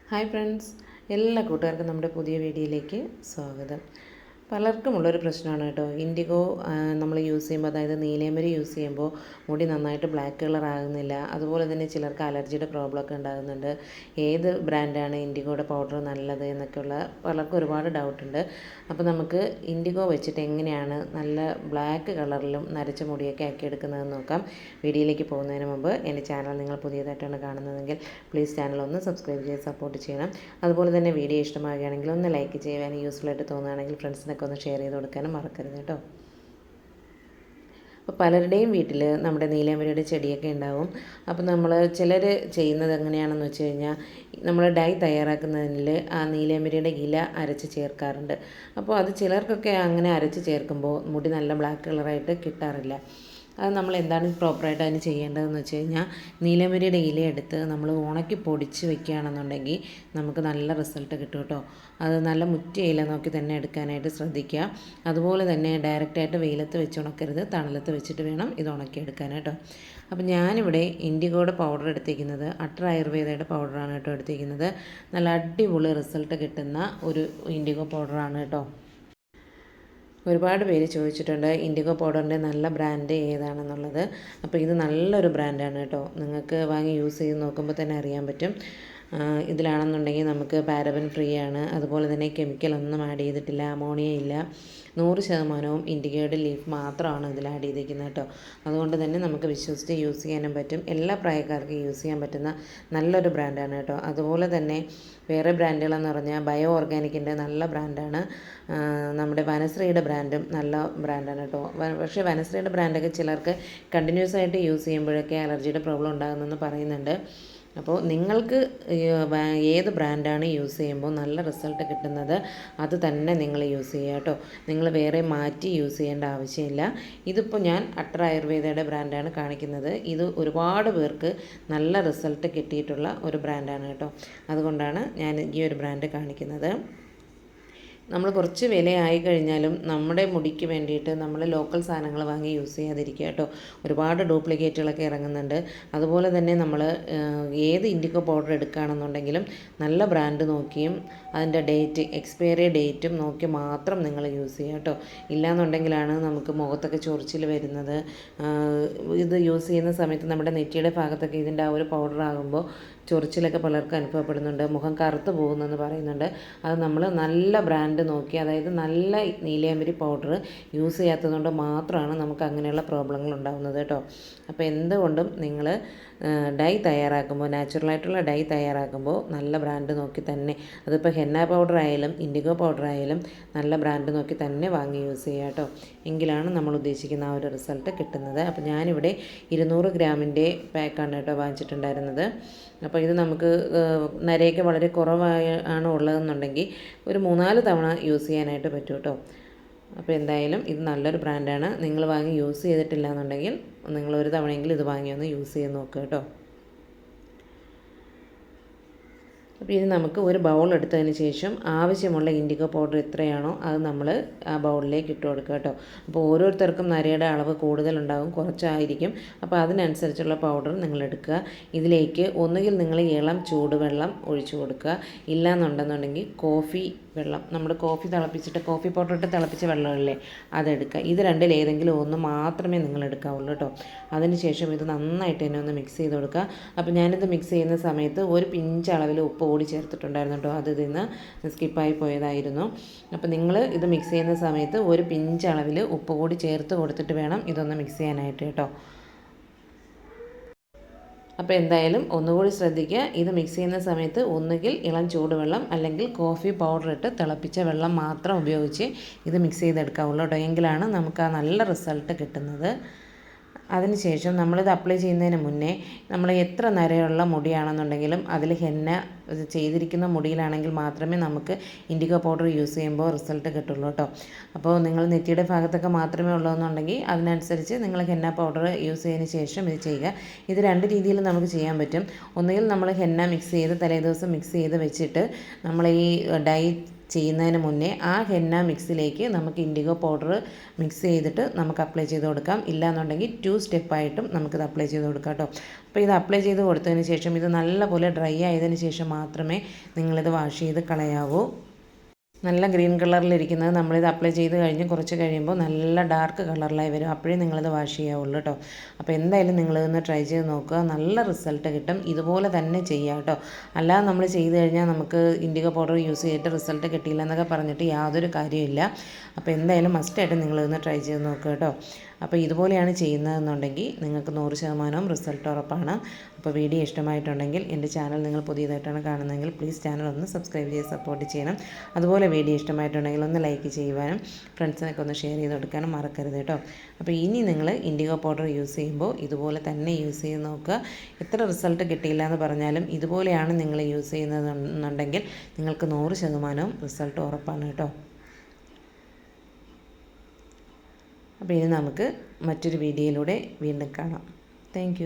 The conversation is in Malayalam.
ഹായ് ഫ്രണ്ട്സ്, എല്ലാ കൂട്ടുകാർക്കും നമ്മുടെ പുതിയ വീഡിയോയിലേക്ക് സ്വാഗതം. പലർക്കുമുള്ളൊരു പ്രശ്നമാണ് കേട്ടോ, ഇൻഡിഗോ നമ്മൾ യൂസ് ചെയ്യുമ്പോൾ, അതായത് നീലയമരി യൂസ് ചെയ്യുമ്പോൾ മുടി നന്നായിട്ട് ബ്ലാക്ക് കളർ ആകുന്നില്ല. അതുപോലെ തന്നെ ചിലർക്ക് അലർജിയുടെ പ്രോബ്ലമൊക്കെ ഉണ്ടാകുന്നുണ്ട്. ഏത് ബ്രാൻഡാണ് ഇൻഡിഗോയുടെ പൗഡർ നല്ലത് എന്നൊക്കെയുള്ള പലർക്കും ഒരുപാട് ഡൗട്ടുണ്ട്. അപ്പോൾ നമുക്ക് ഇൻഡിഗോ വെച്ചിട്ട് എങ്ങനെയാണ് നല്ല ബ്ലാക്ക് കളറിലും നരച്ച മുടിയൊക്കെ ആക്കിയെടുക്കുന്നതെന്ന് നോക്കാം. വീഡിയോയിലേക്ക് പോകുന്നതിന് മുമ്പ് എൻ്റെ ചാനൽ നിങ്ങൾ പുതിയതായിട്ടാണ് കാണുന്നതെങ്കിൽ പ്ലീസ് ചാനൽ ഒന്ന് സബ്സ്ക്രൈബ് ചെയ്ത് സപ്പോർട്ട് ചെയ്യണം. അതുപോലെ തന്നെ വീഡിയോ ഇഷ്ടമാകുകയാണെങ്കിൽ ഒന്ന് ലൈക്ക് ചെയ്യുവാനും യൂസ്ഫുൾ ആയിട്ട് തോന്നുകയാണെങ്കിൽ ഫ്രണ്ട്സിനൊക്കെ ഒന്ന് ഷെയർ ചെയ്ത് കൊടുക്കാനും മറക്കരുത് കേട്ടോ. അപ്പോൾ പലരുടെയും വീട്ടിൽ നമ്മുടെ നീലയമരിയുടെ ചെടിയൊക്കെ ഉണ്ടാവും. അപ്പോൾ നമ്മൾ ചിലർ ചെയ്യുന്നത് എങ്ങനെയാണെന്ന് വെച്ച് കഴിഞ്ഞാൽ, നമ്മൾ ഡൈ തയ്യാറാക്കുന്നതിൽ ആ നീലയമരിയുടെ ഇല അരച്ച് ചേർക്കാറുണ്ട്. അപ്പോൾ അത് ചിലർക്കൊക്കെ അങ്ങനെ അരച്ച് ചേർക്കുമ്പോൾ മുടി നല്ല ബ്ലാക്ക് കളറായിട്ട് കിട്ടാറില്ല. അത് നമ്മൾ എന്താണ് പ്രോപ്പറായിട്ട് അതിന് ചെയ്യേണ്ടതെന്ന് വെച്ച് കഴിഞ്ഞാൽ, നീലമരിയുടെ ഇല എടുത്ത് നമ്മൾ ഉണക്കി പൊടിച്ച് വെക്കുകയാണെന്നുണ്ടെങ്കിൽ നമുക്ക് നല്ല റിസൾട്ട് കിട്ടും കേട്ടോ. അത് നല്ല മുറ്റിയ ഇല നോക്കി തന്നെ എടുക്കാനായിട്ട് ശ്രദ്ധിക്കുക. അതുപോലെ തന്നെ ഡയറക്റ്റായിട്ട് വെയിലത്ത് വെച്ച് ഉണക്കരുത്, തണലത്ത് വെച്ചിട്ട് വേണം ഇത് ഉണക്കിയെടുക്കാൻ കേട്ടോ. അപ്പോൾ ഞാനിവിടെ ഇൻഡിഗോയുടെ പൗഡർ എടുത്തിരിക്കുന്നത് അട്ര ആയുർവേദയുടെ പൗഡറാണ് കേട്ടോ എടുത്തിരിക്കുന്നത്. നല്ല അടിപൊളി റിസൾട്ട് കിട്ടുന്ന ഒരു ഇൻഡിഗോ പൗഡറാണ് കേട്ടോ. ഒരുപാട് പേര് ചോദിച്ചിട്ടുണ്ട് ഇൻഡിഗോ പൗഡറിൻ്റെ നല്ല ബ്രാൻഡ് ഏതാണെന്നുള്ളത്. അപ്പോൾ ഇത് നല്ലൊരു ബ്രാൻഡാണ് കേട്ടോ. നിങ്ങൾക്ക് വാങ്ങി യൂസ് ചെയ്ത് നോക്കുമ്പോൾ തന്നെ അറിയാൻ പറ്റും. ഇതിലാണെന്നുണ്ടെങ്കിൽ നമുക്ക് പാരബൻ ഫ്രീ ആണ്. അതുപോലെ തന്നെ കെമിക്കലൊന്നും ആഡ് ചെയ്തിട്ടില്ല, അമോണിയ ഇല്ല. 100% ഇൻഡിഗോയുടെ ലീഫ് മാത്രമാണ് ഇതിൽ ആഡ് ചെയ്തിരിക്കുന്നത് കേട്ടോ. അതുകൊണ്ട് തന്നെ നമുക്ക് വിശ്വസിച്ച് യൂസ് ചെയ്യാനും പറ്റും. എല്ലാ പ്രായക്കാർക്കും യൂസ് ചെയ്യാൻ പറ്റുന്ന നല്ലൊരു ബ്രാൻഡാണ് കേട്ടോ. അതുപോലെ തന്നെ വേറെ ബ്രാൻഡുകളെന്ന് പറഞ്ഞാൽ ബയോ ഓർഗാനിക്കിൻ്റെ നല്ല ബ്രാൻഡാണ്. നമ്മുടെ വനശ്രീയുടെ ബ്രാൻഡും നല്ല ബ്രാൻഡാണ് കേട്ടോ. പക്ഷേ വനശ്രീയുടെ ബ്രാൻഡൊക്കെ ചിലർക്ക് കണ്ടിന്യൂസ് ആയിട്ട് യൂസ് ചെയ്യുമ്പോഴൊക്കെ അലർജിയുടെ പ്രോബ്ലം ഉണ്ടാകുന്നെന്ന് പറയുന്നുണ്ട്. അപ്പോൾ നിങ്ങൾക്ക് ഏത് ബ്രാൻഡാണ് യൂസ് ചെയ്യുമ്പോൾ നല്ല റിസൾട്ട് കിട്ടുന്നത് അത് തന്നെ നിങ്ങൾ യൂസ് ചെയ്യുക കേട്ടോ. നിങ്ങൾ വേറെ മാറ്റി യൂസ് ചെയ്യേണ്ട ആവശ്യമില്ല. ഇതിപ്പോൾ ഞാൻ അട്ര ആയുർവേദയുടെ ബ്രാൻഡാണ് കാണിക്കുന്നത്. ഇത് ഒരുപാട് പേർക്ക് നല്ല റിസൾട്ട് കിട്ടിയിട്ടുള്ള ഒരു ബ്രാൻഡാണ് കേട്ടോ. അതുകൊണ്ടാണ് ഞാൻ ഈ ഒരു ബ്രാൻഡ് കാണിക്കുന്നത്. നമ്മൾ കുറച്ച് വിലയായി കഴിഞ്ഞാലും നമ്മുടെ മുടിക്ക് വേണ്ടിയിട്ട് നമ്മൾ ലോക്കൽ സാധനങ്ങൾ വാങ്ങി യൂസ് ചെയ്യാതിരിക്കുക കേട്ടോ. ഒരുപാട് ഡ്യൂപ്ലിക്കേറ്റുകളൊക്കെ ഇറങ്ങുന്നുണ്ട്. അതുപോലെ തന്നെ നമ്മൾ ഏത് ഇൻഡിഗോ പൗഡർ എടുക്കുകയാണെന്നുണ്ടെങ്കിലും നല്ല ബ്രാൻഡ് നോക്കിയും അതിൻ്റെ എക്സ്പയറി ഡേറ്റും നോക്കി മാത്രം നിങ്ങൾ യൂസ് ചെയ്യുക കേട്ടോ. ഇല്ലയെന്നുണ്ടെങ്കിലാണ് നമുക്ക് മുഖത്തൊക്കെ ചൊറിച്ചിൽ വരുന്നത്. ഇത് യൂസ് ചെയ്യുന്ന സമയത്ത് നമ്മുടെ നെറ്റിയുടെ ഭാഗത്തൊക്കെ ഇതിൻ്റെ ആ ഒരു പൗഡർ ആകുമ്പോൾ ചൊറിച്ചിലൊക്കെ പലർക്കും അനുഭവപ്പെടുന്നുണ്ട്, മുഖം കറുത്ത് പോകുന്നെന്ന് പറയുന്നുണ്ട്. അത് നമ്മൾ നല്ല ബ്രാൻഡ് നോക്കി, അതായത് നല്ല നീലയമരി പൗഡർ യൂസ് ചെയ്യാത്തതുകൊണ്ട് മാത്രമാണ് നമുക്ക് അങ്ങനെയുള്ള പ്രോബ്ലങ്ങൾ ഉണ്ടാകുന്നത് കേട്ടോ. അപ്പോൾ എന്തുകൊണ്ടും നിങ്ങൾ ഡൈ തയ്യാറാക്കുമ്പോൾ, നാച്ചുറലായിട്ടുള്ള ഡൈ തയ്യാറാക്കുമ്പോൾ നല്ല ബ്രാൻഡ് നോക്കി തന്നെ, അതിപ്പോൾ ഹെന്ന പൗഡർ ആയാലും ഇൻഡിഗോ പൗഡർ ആയാലും നല്ല ബ്രാൻഡ് നോക്കി തന്നെ വാങ്ങി യൂസ് ചെയ്യുക കേട്ടോ. എങ്കിലാണ് നമ്മൾ ഉദ്ദേശിക്കുന്ന ആ ഒരു റിസൾട്ട് കിട്ടുന്നത്. അപ്പോൾ ഞാനിവിടെ 200 ഗ്രാമിൻ്റെ പാക്കാണ് കേട്ടോ വാങ്ങിച്ചിട്ടുണ്ടായിരുന്നത്. അപ്പോൾ ഇത് നമുക്ക് നരയൊക്കെ വളരെ കുറവാണ് ഉള്ളതെന്നുണ്ടെങ്കിൽ ഒരു 3-4 തവണ യൂസ് ചെയ്യാനായിട്ട് പറ്റും കേട്ടോ. അപ്പോൾ എന്തായാലും ഇത് നല്ലൊരു ബ്രാൻഡാണ്. നിങ്ങൾ വാങ്ങി യൂസ് ചെയ്തിട്ടില്ല എന്നുണ്ടെങ്കിൽ നിങ്ങൾ ഒരു തവണയെങ്കിലും ഇത് വാങ്ങി ഒന്ന് യൂസ് ചെയ്ത് നോക്കുക കേട്ടോ. അപ്പോൾ ഇത് നമുക്ക് ഒരു ബൗൾ എടുത്തതിന് ശേഷം ആവശ്യമുള്ള ഇൻഡിഗോ പൗഡർ എത്രയാണോ അത് നമ്മൾ ആ ബൗളിലേക്ക് ഇട്ട് കൊടുക്കുക കേട്ടോ. അപ്പോൾ ഓരോരുത്തർക്കും നരയുടെ അളവ് കൂടുതലുണ്ടാകും, കുറച്ചായിരിക്കും. അപ്പോൾ അതിനനുസരിച്ചുള്ള പൗഡർ നിങ്ങൾ എടുക്കുക. ഇതിലേക്ക് ഒന്നുകിൽ നിങ്ങൾ ഇളം ചൂടുവെള്ളം ഒഴിച്ചു കൊടുക്കുക, ഇല്ലയെന്നുണ്ടെന്നുണ്ടെങ്കിൽ കോഫി വെള്ളം, നമ്മൾ കോഫി തിളപ്പിച്ചിട്ട് കോഫി പൗഡർ ഇട്ട് തിളപ്പിച്ച വെള്ളമില്ലേ അതെടുക്കുക. ഇത് രണ്ടിലേതെങ്കിലും ഒന്ന് മാത്രമേ നിങ്ങൾ എടുക്കാവുള്ളൂ കേട്ടോ. അതിനുശേഷം ഇത് നന്നായിട്ട് തന്നെ ഒന്ന് മിക്സ് ചെയ്ത് കൊടുക്കുക. അപ്പോൾ ഞാനിത് മിക്സ് ചെയ്യുന്ന സമയത്ത് ഒരു പിഞ്ച് അളവിൽ ഉപ്പ് കൂടി ചേർത്തിട്ടുണ്ടായിരുന്നു കേട്ടോ. അത് ഇതിന്ന് സ്കിപ്പായി പോയതായിരുന്നു. അപ്പോൾ നിങ്ങൾ ഇത് മിക്സ് ചെയ്യുന്ന സമയത്ത് ഒരു പിഞ്ച് അളവിൽ ഉപ്പ് കൂടി ചേർത്ത് കൊടുത്തിട്ട് വേണം ഇതൊന്ന് മിക്സ് ചെയ്യാനായിട്ട് കേട്ടോ. അപ്പോൾ എന്തായാലും ഒന്നുകൂടി ശ്രദ്ധിക്കുക, ഇത് മിക്സ് ചെയ്യുന്ന സമയത്ത് ഒന്നുകിൽ ഇളം ചൂടുവെള്ളം അല്ലെങ്കിൽ കോഫി പൗഡർ ഇട്ട് തിളപ്പിച്ച വെള്ളം മാത്രം ഉപയോഗിച്ച് ഇത് മിക്സ് ചെയ്തെടുക്കാവുള്ളൂ കേട്ടോ. എങ്കിലാണ് നമുക്ക് ആ നല്ല റിസൾട്ട് കിട്ടുന്നത്. അതിനുശേഷം നമ്മളിത് അപ്ലൈ ചെയ്യുന്നതിന് മുന്നേ നമ്മൾ എത്ര നരയുള്ള മുടിയാണെന്നുണ്ടെങ്കിലും അതിൽ ഹെന്ന ചെയ്തിരിക്കുന്ന മുടിയിലാണെങ്കിൽ മാത്രമേ നമുക്ക് ഇൻഡിഗോ പൗഡർ യൂസ് ചെയ്യുമ്പോൾ റിസൾട്ട് കിട്ടുള്ളൂ കേട്ടോ. അപ്പോൾ നിങ്ങൾ നെറ്റിയുടെ ഭാഗത്തൊക്കെ മാത്രമേ ഉള്ളതെന്നുണ്ടെങ്കിൽ അതിനനുസരിച്ച് നിങ്ങൾ ഹെന്ന പൗഡർ യൂസ് ചെയ്തതിന് ശേഷം ഇത് ചെയ്യുക. ഇത് 2 രീതിയിൽ നമുക്ക് ചെയ്യാൻ പറ്റും. ഒന്നുകിൽ നമ്മൾ ഹെന്ന മിക്സ് ചെയ്ത് തലേദിവസം മിക്സ് ചെയ്ത് വെച്ചിട്ട് നമ്മൾ ഈ ഡൈ ചെയ്യുന്നതിന് മുന്നേ ആ ഹെന്ന മിക്സിലേക്ക് നമുക്ക് ഇൻഡിഗോ പൗഡർ മിക്സ് ചെയ്തിട്ട് നമുക്ക് അപ്ലൈ ചെയ്ത് കൊടുക്കാം. ഇല്ലാന്നുണ്ടെങ്കിൽ 2 സ്റ്റെപ്പായിട്ടും നമുക്കിത് അപ്ലൈ ചെയ്ത് കൊടുക്കാം കേട്ടോ. അപ്പോൾ ഇത് അപ്ലൈ ചെയ്ത് കൊടുത്തതിന് ശേഷം ഇത് നല്ലപോലെ ഡ്രൈ ആയതിന് ശേഷം മാത്രമേ നിങ്ങളിത് വാഷ് ചെയ്ത് കളയാവൂ. നല്ല ഗ്രീൻ കളറിലിരിക്കുന്നത് നമ്മളിത് അപ്ലൈ ചെയ്ത് കഴിഞ്ഞ് കുറച്ച് കഴിയുമ്പോൾ നല്ല ഡാർക്ക് കളറിലായി വരും. അപ്പോഴേ നിങ്ങളിത് വാഷ് ചെയ്യാവുള്ളൂ കേട്ടോ. അപ്പോൾ എന്തായാലും നിങ്ങളിതൊന്ന് ട്രൈ ചെയ്ത് നോക്കുക, നല്ല റിസൾട്ട് കിട്ടും. ഇതുപോലെ തന്നെ ചെയ്യുക കേട്ടോ. അല്ലാതെ നമ്മൾ ചെയ്ത് കഴിഞ്ഞാൽ നമുക്ക് ഇൻഡിഗോ പൗഡർ യൂസ് ചെയ്തിട്ട് റിസൾട്ട് കിട്ടിയില്ല എന്നൊക്കെ പറഞ്ഞിട്ട് യാതൊരു കാര്യമില്ല. അപ്പോൾ എന്തായാലും മസ്റ്റായിട്ട് നിങ്ങളിതൊന്ന് ട്രൈ ചെയ്ത് നോക്കുക കേട്ടോ. അപ്പോൾ ഇതുപോലെയാണ് ചെയ്യുന്നതെന്നുണ്ടെങ്കിൽ നിങ്ങൾക്ക് 100% റിസൾട്ട് ഉറപ്പാണ്. അപ്പോൾ വീഡിയോ ഇഷ്ടമായിട്ടുണ്ടെങ്കിൽ എൻ്റെ ചാനൽ നിങ്ങൾ പുതിയതായിട്ടാണ് കാണുന്നതെങ്കിൽ പ്ലീസ് ചാനൽ ഒന്ന് സബ്സ്ക്രൈബ് ചെയ്ത് സപ്പോർട്ട് ചെയ്യണം. അതുപോലെ വീഡിയോ ഇഷ്ടമായിട്ടുണ്ടെങ്കിൽ ഒന്ന് ലൈക്ക് ചെയ്യുവാനും ഫ്രണ്ട്സിനൊക്കെ ഒന്ന് ഷെയർ ചെയ്ത് കൊടുക്കാനും മറക്കരുത് കേട്ടോ. അപ്പോൾ ഇനി നിങ്ങൾ ഇൻഡിഗോ പൗഡർ യൂസ് ചെയ്യുമ്പോൾ ഇതുപോലെ തന്നെ യൂസ് ചെയ്ത് നോക്കുക. എത്ര റിസൾട്ട് കിട്ടിയില്ല എന്ന് പറഞ്ഞാലും ഇതുപോലെയാണ് നിങ്ങൾ യൂസ് ചെയ്യുന്നതെന്നുണ്ടെങ്കിൽ നിങ്ങൾക്ക് 100% റിസൾട്ട് ഉറപ്പാണ് കേട്ടോ. അപ്പോൾ ഇനി നമുക്ക് മറ്റൊരു വീഡിയോയിലൂടെ വീണ്ടും കാണാം. താങ്ക്